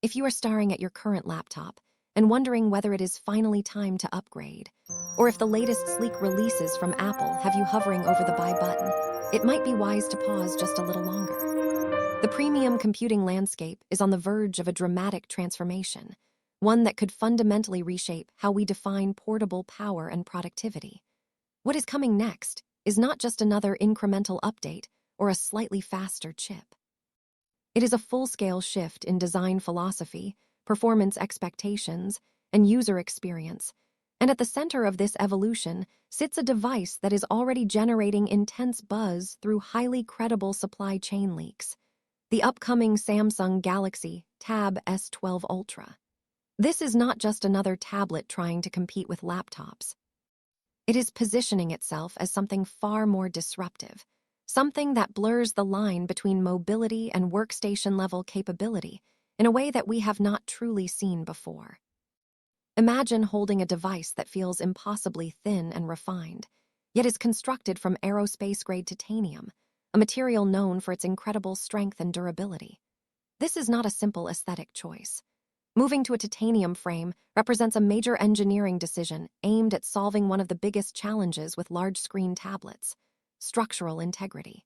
If you are staring at your current laptop and wondering whether it is finally time to upgrade, or if the latest sleek releases from Apple have you hovering over the buy button, it might be wise to pause just a little longer. The premium computing landscape is on the verge of a dramatic transformation, one that could fundamentally reshape how we define portable power and productivity. What is coming next is not just another incremental update or a slightly faster chip. It is a full-scale shift in design philosophy, performance expectations, and user experience, and at the center of this evolution sits a device that is already generating intense buzz through highly credible supply chain leaks: the upcoming Samsung Galaxy Tab S12 Ultra. This is not just another tablet trying to compete with laptops. It is positioning itself as something far more disruptive, something that blurs the line between mobility and workstation-level capability in a way that we have not truly seen before. Imagine holding a device that feels impossibly thin and refined, yet is constructed from aerospace-grade titanium, a material known for its incredible strength and durability. This is not a simple aesthetic choice. Moving to a titanium frame represents a major engineering decision aimed at solving one of the biggest challenges with large-screen tablets: structural integrity.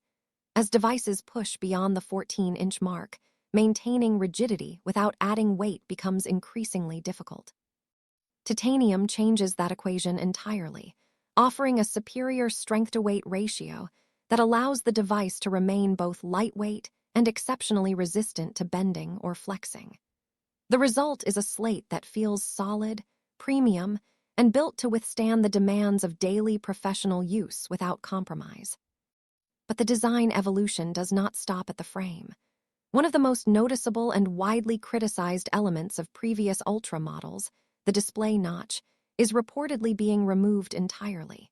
As devices push beyond the 14-inch mark, maintaining rigidity without adding weight becomes increasingly difficult. Titanium changes that equation entirely, offering a superior strength-to-weight ratio that allows the device to remain both lightweight and exceptionally resistant to bending or flexing. The result is a slate that feels solid, premium, and built to withstand the demands of daily professional use without compromise. But the design evolution does not stop at the frame. One of the most noticeable and widely criticized elements of previous Ultra models, the display notch, is reportedly being removed entirely.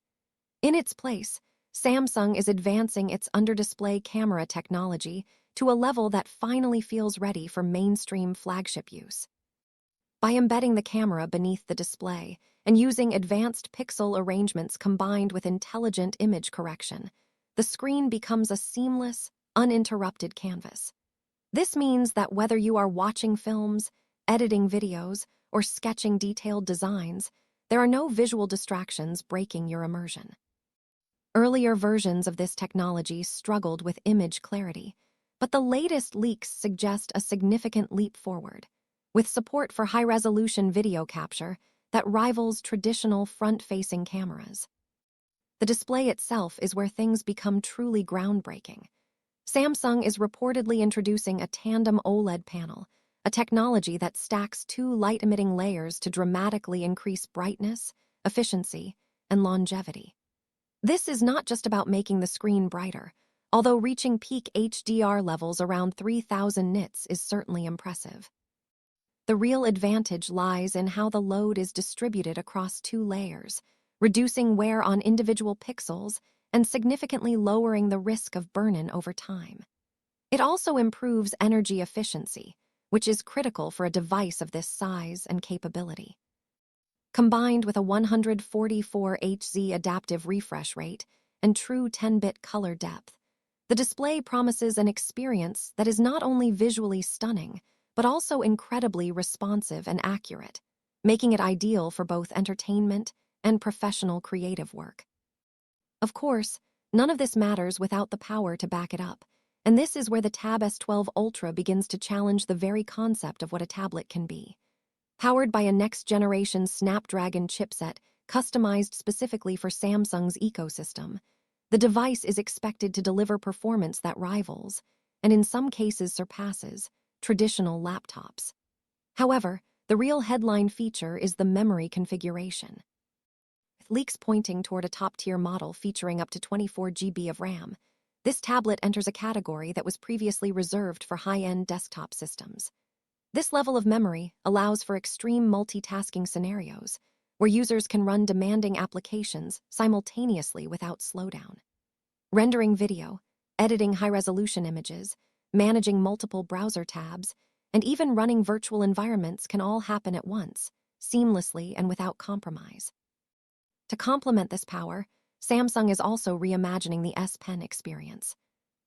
In its place, Samsung is advancing its under-display camera technology to a level that finally feels ready for mainstream flagship use. By embedding the camera beneath the display and using advanced pixel arrangements combined with intelligent image correction, the screen becomes a seamless, uninterrupted canvas. This means that whether you are watching films, editing videos, or sketching detailed designs, there are no visual distractions breaking your immersion. Earlier versions of this technology struggled with image clarity, but the latest leaks suggest a significant leap forward, with support for high-resolution video capture that rivals traditional front-facing cameras. The display itself is where things become truly groundbreaking. Samsung is reportedly introducing a Tandem OLED panel, a technology that stacks two light-emitting layers to dramatically increase brightness, efficiency, and longevity. This is not just about making the screen brighter, although reaching peak HDR levels around 3000 nits is certainly impressive. The real advantage lies in how the load is distributed across two layers, reducing wear on individual pixels and significantly lowering the risk of burn-in over time. It also improves energy efficiency, which is critical for a device of this size and capability. Combined with a 144 Hz adaptive refresh rate and true 10-bit color depth, the display promises an experience that is not only visually stunning, but also incredibly responsive and accurate, making it ideal for both entertainment and professional creative work. Of course, none of this matters without the power to back it up, and this is where the Tab S12 Ultra begins to challenge the very concept of what a tablet can be. Powered by a next-generation Snapdragon chipset customized specifically for Samsung's ecosystem, the device is expected to deliver performance that rivals, and in some cases surpasses, traditional laptops. However, the real headline feature is the memory configuration. With leaks pointing toward a top-tier model featuring up to 24 GB of RAM, this tablet enters a category that was previously reserved for high-end desktop systems. This level of memory allows for extreme multitasking scenarios, where users can run demanding applications simultaneously without slowdown. Rendering video, editing high-resolution images, managing multiple browser tabs, and even running virtual environments can all happen at once, seamlessly and without compromise. To complement this power, Samsung is also reimagining the S Pen experience.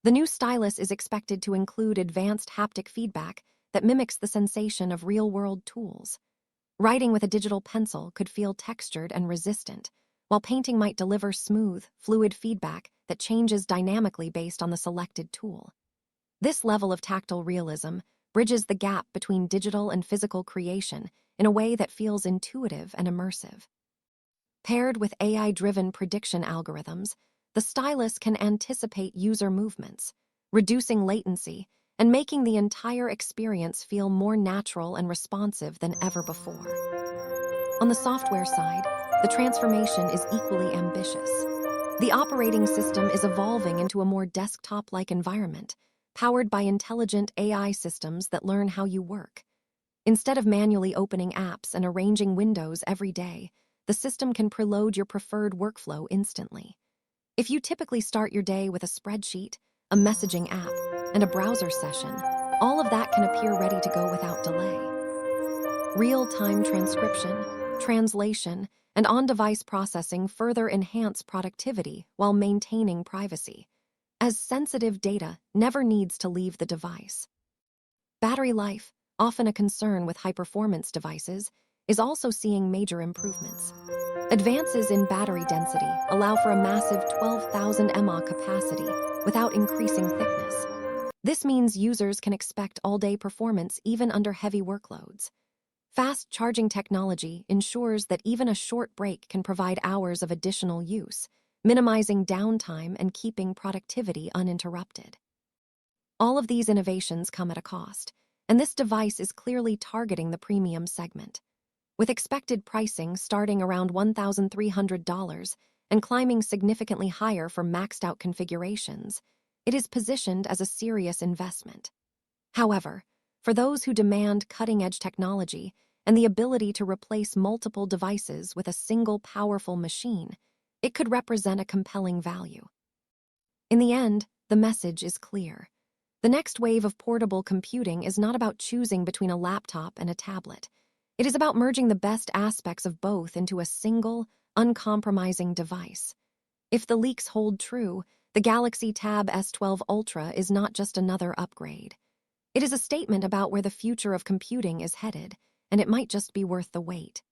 The new Stylus is expected to include advanced haptic feedback that mimics the sensation of real-world tools. Writing with a digital pencil could feel textured and resistant, while painting might deliver smooth, fluid feedback that changes dynamically based on the selected tool. This level of tactile realism bridges the gap between digital and physical creation in a way that feels intuitive and immersive. Paired with AI-driven prediction algorithms, the Stylus can anticipate user movements, reducing latency and making the entire experience feel more natural and responsive than ever before. On the software side, the transformation is equally ambitious. The operating system is evolving into a more desktop-like environment, powered by intelligent AI systems that learn how you work. Instead of manually opening apps and arranging windows every day, the system can preload your preferred workflow instantly. If you typically start your day with a spreadsheet, a messaging app, and a browser session, all of that can appear ready to go without delay. Real-time transcription, translation, and on-device processing further enhance productivity while maintaining privacy, as sensitive data never needs to leave the device. Battery life, often a concern with high-performance devices, is also seeing major improvements. Advances in battery density allow for a massive 12,000 mAh capacity without increasing thickness. This means users can expect all-day performance even under heavy workloads. Fast charging technology ensures that even a short break can provide hours of additional use, minimizing downtime and keeping productivity uninterrupted. All of these innovations come at a cost, and this device is clearly targeting the premium segment. With expected pricing starting around $1,300 and climbing significantly higher for maxed-out configurations, it is positioned as a serious investment. However, for those who demand cutting-edge technology and the ability to replace multiple devices with a single powerful machine, it could represent a compelling value. In the end, the message is clear. The next wave of portable computing is not about choosing between a laptop and a tablet. It is about merging the best aspects of both into a single, uncompromising device. If the leaks hold true, the Galaxy Tab S12 Ultra is not just another upgrade. It is a statement about where the future of computing is headed, and it might just be worth the wait.